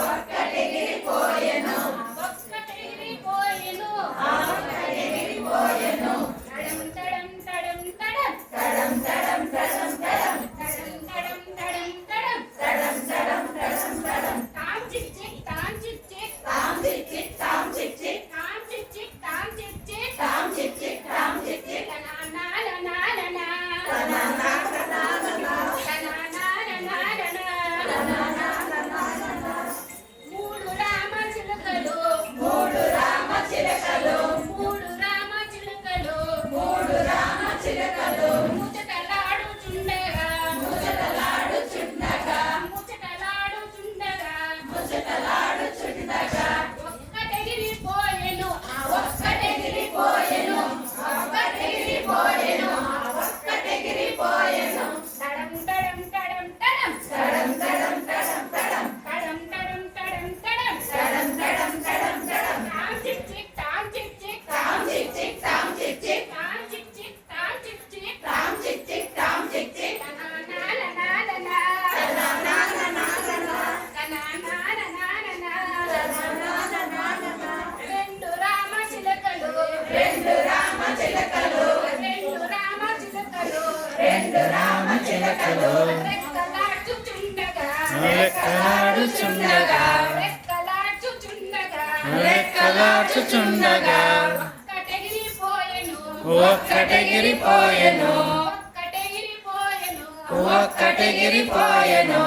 ఒక్కటెగిరిపోయెను తడం తడం తడం తడం తడం తడం తడం తడం తాం చిక్ చిక్ తాం చిక్ చిక్ తాం చిక్ చిక్ తాం చిక్ చిక్ తాం చిక్ చిక్ తాం చిక్ చిక్ తాం చిక్ చిక్ తాం చిక్ చిక్ నా నా నా నా నా నా నా నా నా మూడు రామ చిలకలు మూడు రామ చిలకలు మూడు రామ చిలకలు మూడు రామ చిలకలు ముచ్చటలాడుచుండగా ముచ్చటలాడుచుండగా ముచ్చటలాడుచుండగా ముచ్చటలాడుచుండగా ఒక్కటెగిరిపోయెను ఒక్కటెగిరిపోయెను ఒక్కటెగిరిపోయెను ఒక్కటెగిరిపోయెను తడం తడం తడం తడం తడం తడం తడం తడం తడం తడం తడం తడం తడం తడం తడం తాం చిక్ చిక్ తాం చిక్ చిక్ తాం చిక్ చిక్ తాం చిక్ చిక్ తాం చిక్ చిక్ తాం చిక్ చిక్ తాం చిక్ చిక్ తాం చిక్ చిక్ నా నా నా నా నా నా నా నా నా రెండు రామ చిలకలు రెండు రామ చిలకలు రెండు రామ చిలకలు రెండు రామ చిలకలు రెక్కలాడుచుండగా రెక్కలాడుచుండగా రెక్కలాడుచుండగా రెక్కలాడుచుండగా ఒక్కటెగిరిపోయెను ఒక్కటెగిరిపోయెను ఒక్కటెగిరిపోయెను ఒక్కటెగిరిపోయెను